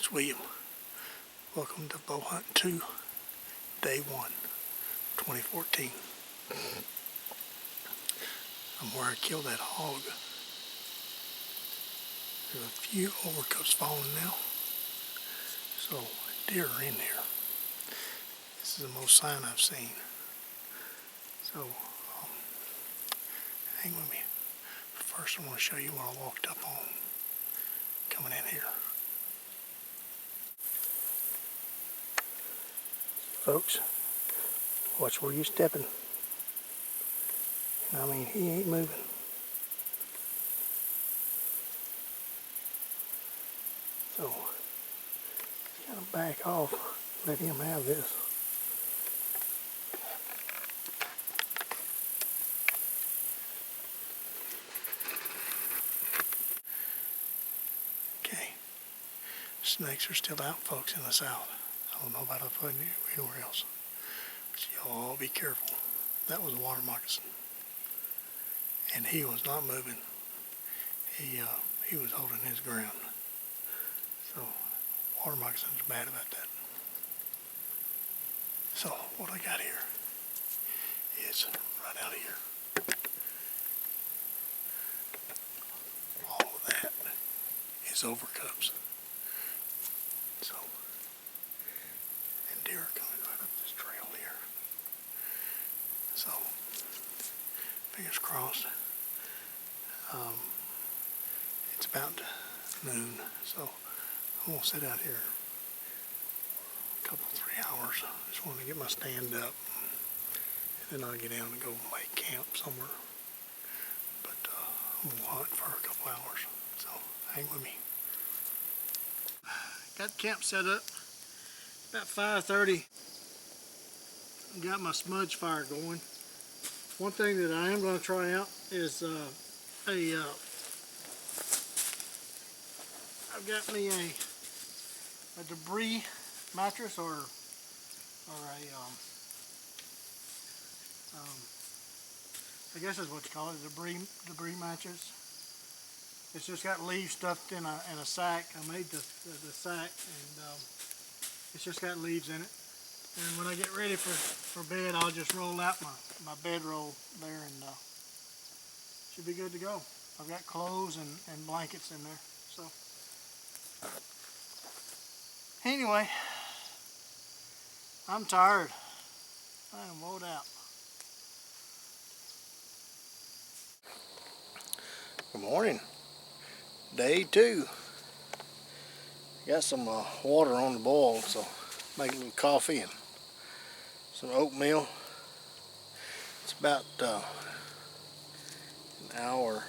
it's William. Welcome to Bow Hunt 2, Day 1, 2014. I'm where I killed that hog. There's a few overcoats falling now, so deer are in here. This is the most sign I've seen. So, hang with me. First I want to show you what I walked up on coming in here. Folks, watch where you're stepping. I mean, he ain't moving. So, kind of back off, let him have this. Okay, snakes are still out, folks, in the south. I don't know about up anywhere else. But y'all be careful. That was a water moccasin. And he was not moving. He was holding his ground. So, water moccasins are bad about that. So, what I got here is right out of here. All of that is overcups. So, and deer are coming right up this trail here. So, fingers crossed. It's about noon, so I'm gonna sit out here a couple, 3 hours. Just want to get my stand up, and then I'll get down and go make camp somewhere. But I'm gonna hunt for a couple hours, so hang with me. Got camp set up about 5:30. Got my smudge fire going. One thing that I am going to try out is I've got me a debris mattress or a I guess that's what you call it, debris mattress. It's just got leaves stuffed in a sack. I made the sack, and it's just got leaves in it. And when I get ready for bed, I'll just roll out my bedroll there, and should be good to go. I've got clothes and blankets in there. So anyway, I'm tired. I am wore out. Good morning. Day 2. Got some water on the boil, so make a little coffee and some oatmeal. It's about an hour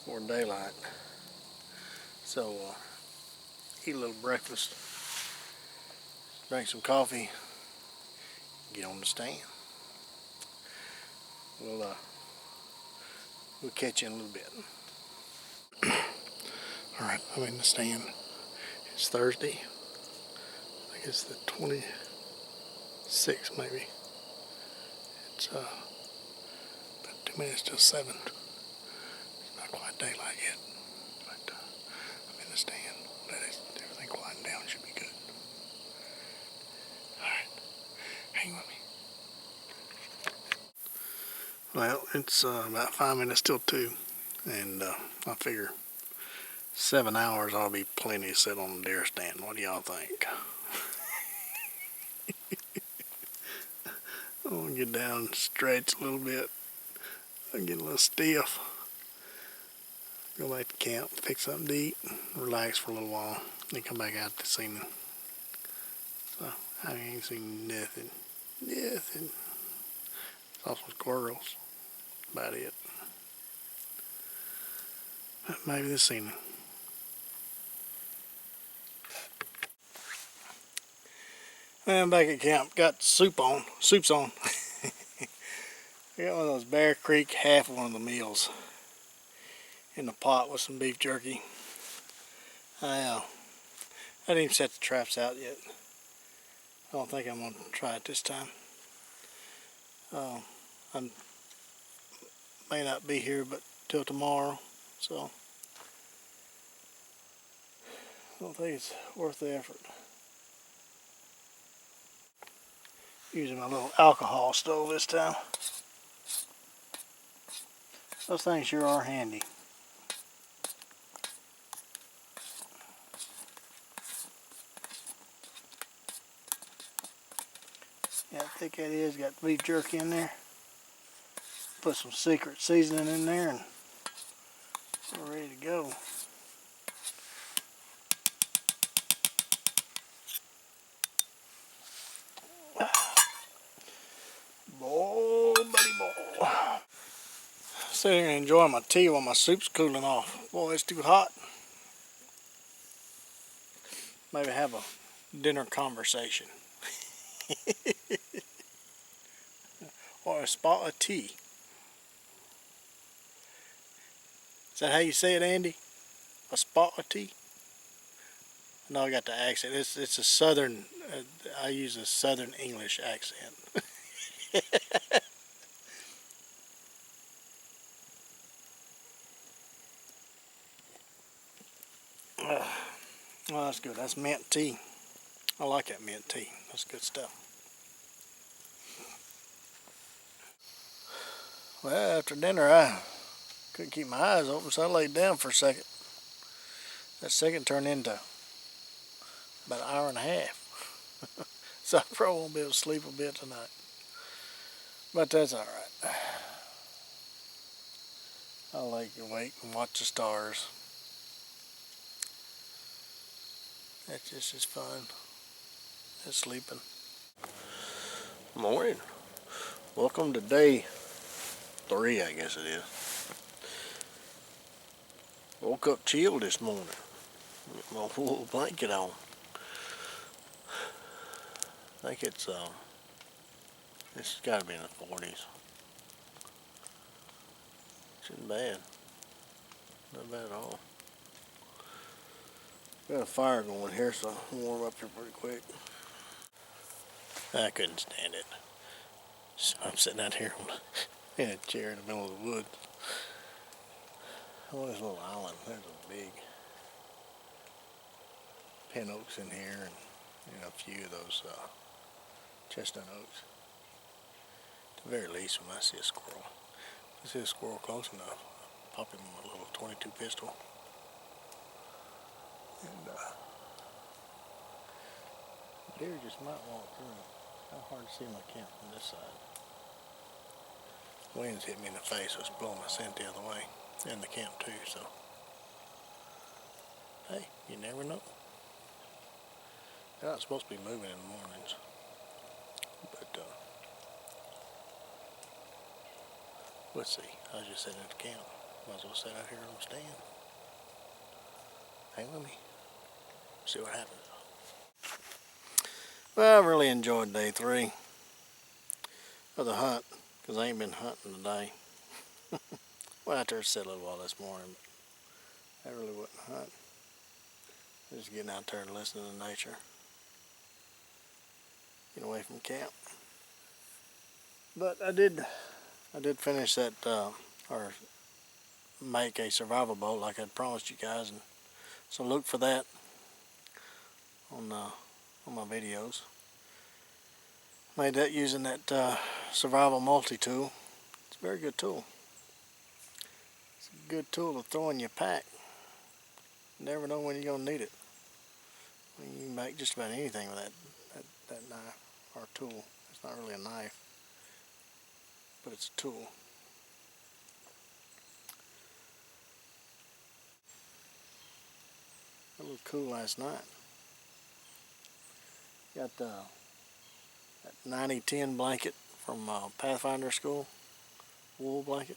before daylight, so eat a little breakfast, drink some coffee, get on the stand. We'll catch you in a little bit. All right, I'm in the stand. It's Thursday. I think it's the 26th, maybe. It's about 2 minutes till 7. It's not quite daylight yet, but I'm in the stand. Let everything quieten down. Should be good. All right, hang with me. Well, it's about 5 minutes till 2, and I figure 7 hours ought to be plenty to sit on the deer stand. What do y'all think? I'm gonna get down and stretch a little bit. I get a little stiff. Go back to camp, pick something to eat, relax for a little while, then come back out this evening. So I ain't seen nothing. Saw some squirrels. About it. Maybe this evening. I'm back at camp. Got soup's on. I got one of those Bear Creek, half of one of the meals in the pot with some beef jerky. I didn't even set the traps out yet. I don't think I'm going to try it this time. I may not be here but till tomorrow, so I don't think it's worth the effort. Using my little alcohol stove this time. Those things sure are handy. Yeah, how thick that is. Got beef jerky in there. Put some secret seasoning in there and we're ready to go. Boil, buddy, boil. Sitting here enjoying my tea while my soup's cooling off. Boy, it's too hot. Maybe have a dinner conversation. Or a spot of tea. Is that how you say it, Andy? A spot of tea? No, I got the accent. It's a southern, I use a southern English accent. Well, that's good. That's mint tea. I like that mint tea. That's good stuff. Well, after dinner, I couldn't keep my eyes open, so I laid down for a second. That second turned into about an hour and a half. So I probably won't be able to sleep a bit tonight. But that's alright. I'll lay awake and watch the stars. That's just as fun as sleeping. Morning. Welcome to day 3, I guess it is. Woke up chilled this morning. Get my wool blanket on. I think it's got to be in the 40s. Shouldn't bad. Not bad at all. Got a fire going here, so I'll warm up here pretty quick. I couldn't stand it. So I'm sitting out here in a chair in the middle of the woods. On this little island, there's a big pin oaks in here, and a few of those chestnut oaks. At the very least, when I see a squirrel, if I see a squirrel close enough, I'll pop him with a little 22 pistol. And deer just might walk through. It's kind of hard to see my camp from this side. Wind's hit me in the face, so it's blowing my scent the other way. And the camp too, so. Hey, you never know. They're not supposed to be moving in the mornings. But, we'll see. I was just sitting at the camp. Might as well sit out here on the stand. Hang with me. See what happens. Well, I really enjoyed day 3 of the hunt, because I ain't been hunting today. Well, I tried to sit a little while this morning, but I really wasn't hunting. Just getting out there and listening to nature. Get away from camp. But I did finish that, or make a survival boat like I'd promised you guys, and so look for that on my videos. Made that using that survival multi-tool. It's a very good tool. It's a good tool to throw in your pack. You never know when you're gonna need it. I mean, you can make just about anything with that knife or tool. It's not really a knife, but it's a tool. It looked cool last night. Got that 90-10 blanket from Pathfinder School, wool blanket,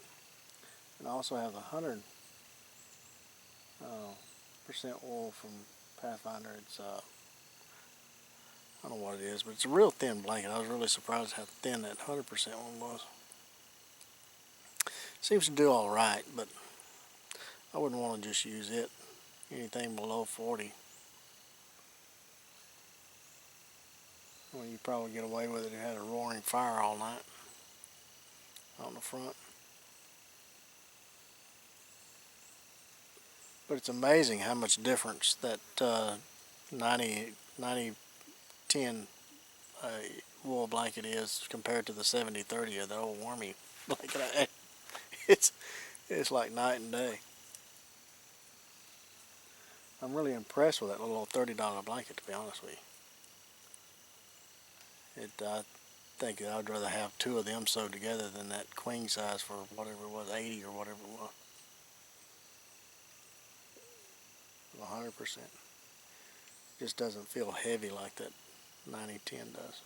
and I also have the 100% wool from Pathfinder. It's I don't know what it is, but it's a real thin blanket. I was really surprised how thin that 100% one was. Seems to do all right, but I wouldn't want to just use it. Anything below 40. Well, you probably get away with it if it had a roaring fire all night on the front. But it's amazing how much difference that 90-10 wool blanket is compared to the 70-30 of the old Warmy blanket I had. It's like night and day. I'm really impressed with that little $30 blanket, to be honest with you. I think that I'd rather have two of them sewed together than that queen size for whatever it was, 80 or whatever it was. 100%. Just doesn't feel heavy like that 90-10 does.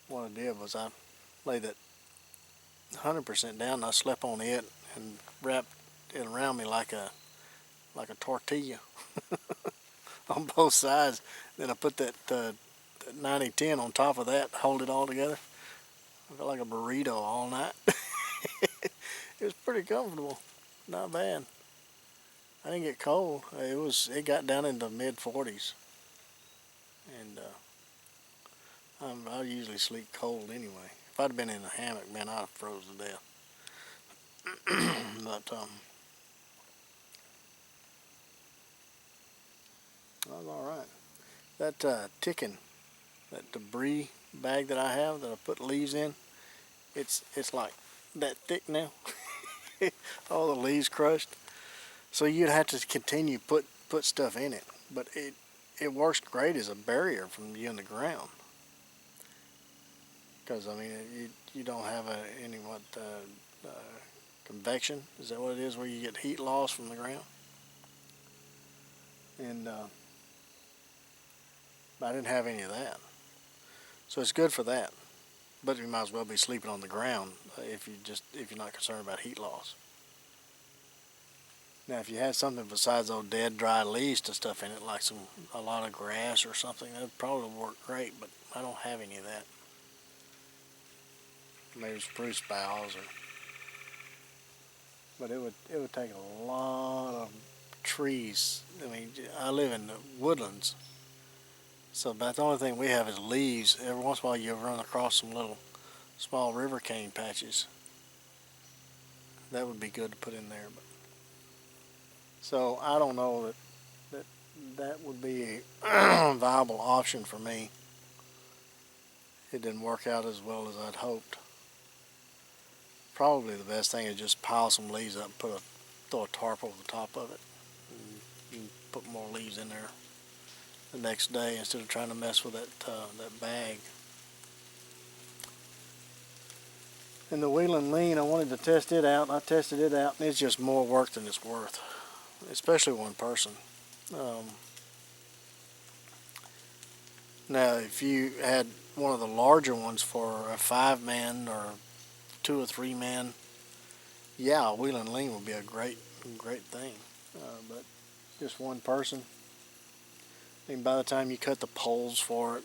What I did was I laid that 100% down and I slept on it and wrapped it around me like a tortilla on both sides. Then I put that 90-10 on top of that, hold it all together. I felt like a burrito all night. It was pretty comfortable, not bad. I didn't get cold. It got down into mid-40s, and I usually sleep cold anyway. If I'd been in a hammock, man, I'd have froze to death. But I was all right. That ticking, that debris bag that I have that I put leaves in, it's like that thick now. All the leaves crushed. So you'd have to continue put stuff in it, but it works great as a barrier from you in the ground. Because I mean, you don't have any convection. Is that what it is, where you get heat loss from the ground? And I didn't have any of that, so it's good for that. But you might as well be sleeping on the ground if you're not concerned about heat loss. Now, if you had something besides those dead, dry leaves to stuff in it, like a lot of grass or something, that would probably work great. But I don't have any of that. Maybe spruce boughs, but it would take a lot of trees. I mean, I live in the woodlands, so about the only thing we have is leaves. Every once in a while, you run across some little small river cane patches. That would be good to put in there, but. So I don't know that would be a viable option for me. It didn't work out as well as I'd hoped. Probably the best thing is just pile some leaves up and throw a tarp over the top of it, and put more leaves in there the next day instead of trying to mess with that bag. And the Whelen Lean, I wanted to test it out. I tested it out, and it's just more work than it's worth, especially one person. Now, if you had one of the larger ones for a 5-man or 2 or 3-man, yeah, a Whelen Lean would be a great thing. But just one person, I mean, by the time you cut the poles for it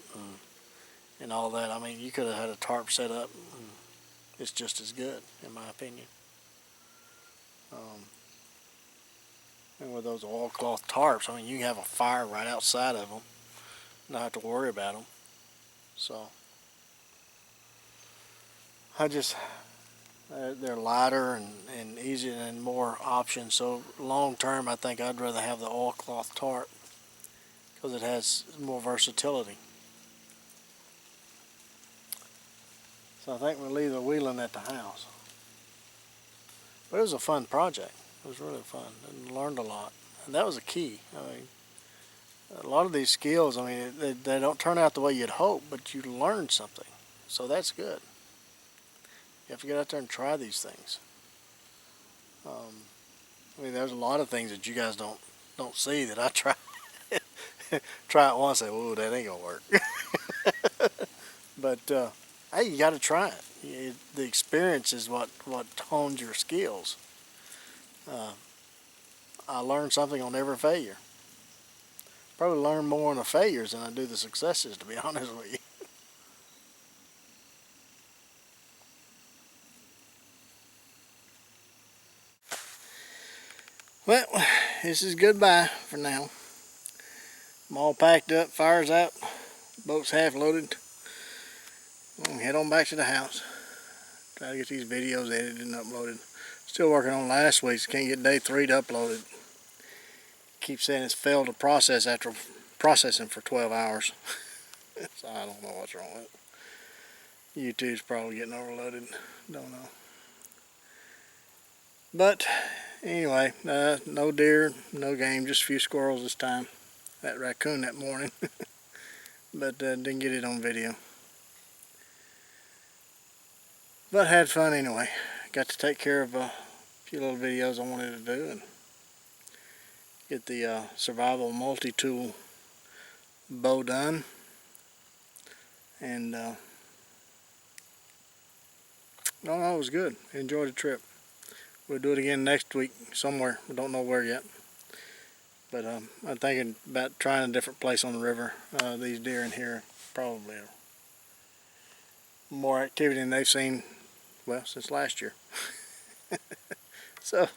and all that, I mean, you could have had a tarp set up. And it's just as good, in my opinion. And with those oilcloth tarps, I mean, you can have a fire right outside of them, not have to worry about them. So they're lighter and easier and more options. So long term, I think I'd rather have the oilcloth tarp because it has more versatility. So I think we'll leave the Whelen at the house. But it was a fun project. It was really fun and learned a lot. And that was a key. I mean, a lot of these skills, I mean, they don't turn out the way you'd hope, but you learn something. So that's good. You have to get out there and try these things. I mean, there's a lot of things that you guys don't see that I try. Try it once and say, "Whoa, that ain't gonna work." But hey, you got to try it. The experience is what hones your skills. I learned something on every failure. Probably learn more on the failures than I do the successes, to be honest with you. Well, this is goodbye for now. I'm all packed up, fire's out, Boat's half loaded. We'll head on back to the house. Try to get these videos edited and uploaded. Still working on last week's. Can't get day 3 to upload it. Keep saying it's failed to process after processing for 12 hours. So I don't know what's wrong with it. YouTube's probably getting overloaded. Don't know. But anyway, no deer, no game, just a few squirrels this time. That raccoon that morning. But didn't get it on video. But had fun anyway. Got to take care of a few little videos I wanted to do and get the survival multi-tool bow done. And no, it was good. Enjoyed the trip. We'll do it again next week somewhere. We don't know where yet. But I'm thinking about trying a different place on the river. These deer in here probably are more activity than they've seen, well, since last year. So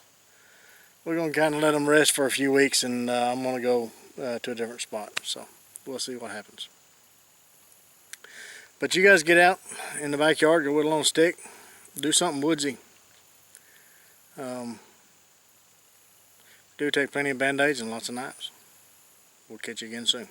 we're going to kind of let them rest for a few weeks, and I'm going to go to a different spot. So we'll see what happens. But you guys get out in the backyard, go whittle on a stick, do something woodsy. Do take plenty of band-aids and lots of knives. We'll catch you again soon.